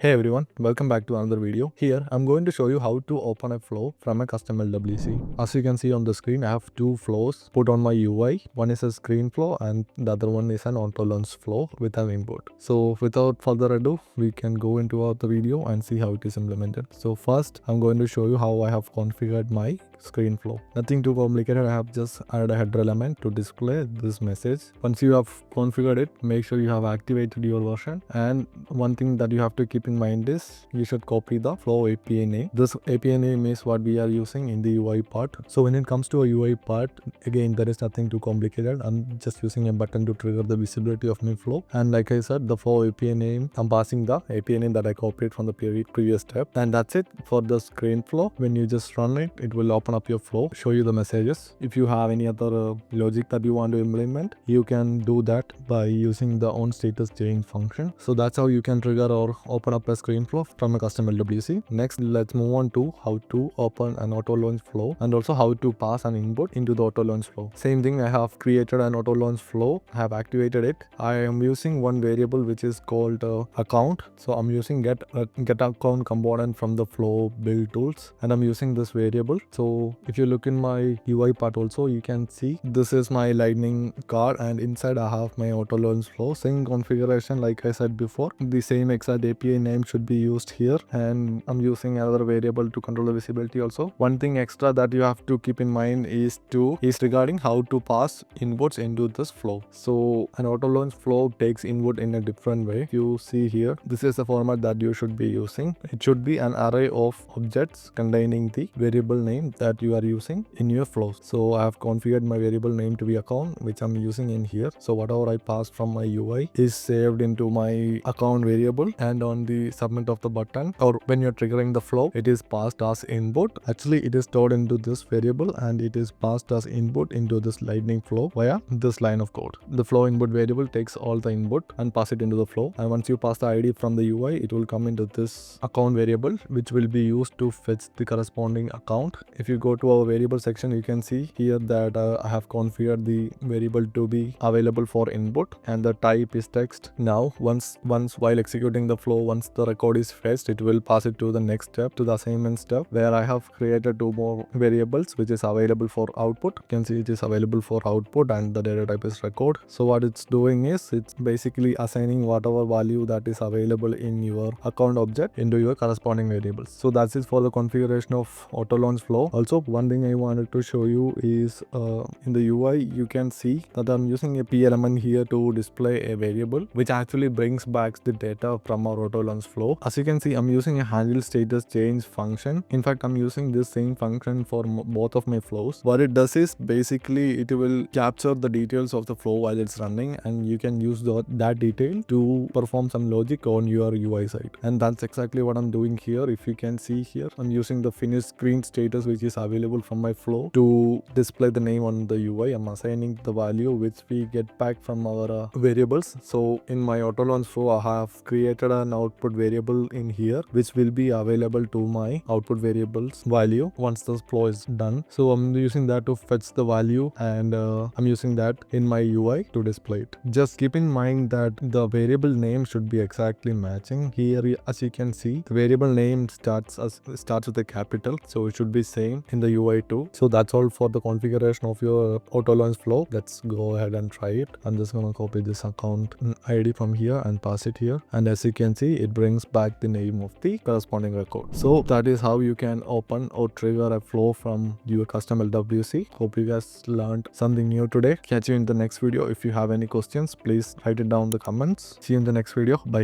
Hey everyone, welcome back to another video. Here, I'm going to show you how to open a flow from a custom LWC. As you can see on the screen, I have two flows put on my UI. One is a screen flow and the other one is an auto launch flow with an input. So without further ado, we can go into the video and see how it is implemented. So first, I'm going to show you how I have configured my screen flow. Nothing too complicated. I have just added a header element to display this message. Once you have configured it, make sure you have activated your version. And one thing that you have to keep in mind is you should copy the flow API name. This API name is what we are using in the UI part. So when it comes to a UI part, again, there is nothing too complicated. I'm just using a button to trigger the visibility of my flow. And like I said, the flow API name, I'm passing the API name that I copied from the previous step. And that's it for the screen flow. When you just run it, it will open up your flow, show you the messages. If you have any other logic that you want to implement, you can do that by using the onStatusChange function. So that's how you can trigger or open up a screen flow from a custom LWC. Next, let's move on to how to open an auto launch flow and also how to pass an input into the auto launch flow. Same thing, I have created an auto launch flow, I have activated it. I am using one variable which is called account. So I'm using get account component from the flow build tools, and I'm using this variable. So if you look in my UI part also, you can see this is my lightning card, and inside I have my auto launch flow. Same configuration like I said before. The same exact API name should be used here, and I'm using another variable to control the visibility also. One thing extra that you have to keep in mind is regarding how to pass inputs into this flow. So an auto launch flow takes input in a different way. If you see here, this is the format that you should be using. It should be an array of objects containing the variable name that you are using in your flows. So I have configured my variable name to be account, which I'm using in here. So whatever I passed from my UI is saved into my account variable, and on the submit of the button or when you're triggering the flow, it is passed as input. Actually, it is stored into this variable and it is passed as input into this lightning flow via this line of code. The flow input variable takes all the input and pass it into the flow, and once you pass the ID from the UI, it will come into this account variable, which will be used to fetch the corresponding account. If you go to our variable section, you can see here that I have configured the variable to be available for input and the type is text. Now once while executing the flow, once the record is fetched, it will pass it to the next step, to the assignment step, where I have created two more variables which is available for output. You can see it is available for output and the data type is record. So what it's doing is it's basically assigning whatever value that is available in your account object into your corresponding variables. So that's it for the configuration of auto launch flow. Also, one thing I wanted to show you is in the UI, you can see that I'm using a p element here to display a variable which actually brings back the data from our auto launch flow. As you can see, I'm using a handleStatusChange function. In fact, I'm using this same function for both of my flows. What it does is basically it will capture the details of the flow while it's running, and you can use that detail to perform some logic on your UI side. And that's exactly what I'm doing here. If you can see here, I'm using the finish screen status which is available from my flow to display the name on the UI. I'm assigning the value which we get back from our variables. So in my auto launch flow, I have created an output variable in here which will be available to my output variables value once the flow is done. So I'm using that to fetch the value, and I'm using that in my UI to display it. Just keep in mind that the variable name should be exactly matching. Here, as you can see, the variable name starts with a capital, so it should be same in the UI too. So that's all for the configuration of your auto launch flow. Let's go ahead and try it. I'm just gonna copy this account ID from here and pass it here, and as you can see, it brings back the name of the corresponding record. So that is how you can open or trigger a flow from your custom LWC. Hope you guys learned something new today. Catch you in the next video. If you have any questions, please write it down in the comments. See you in the next video. Bye.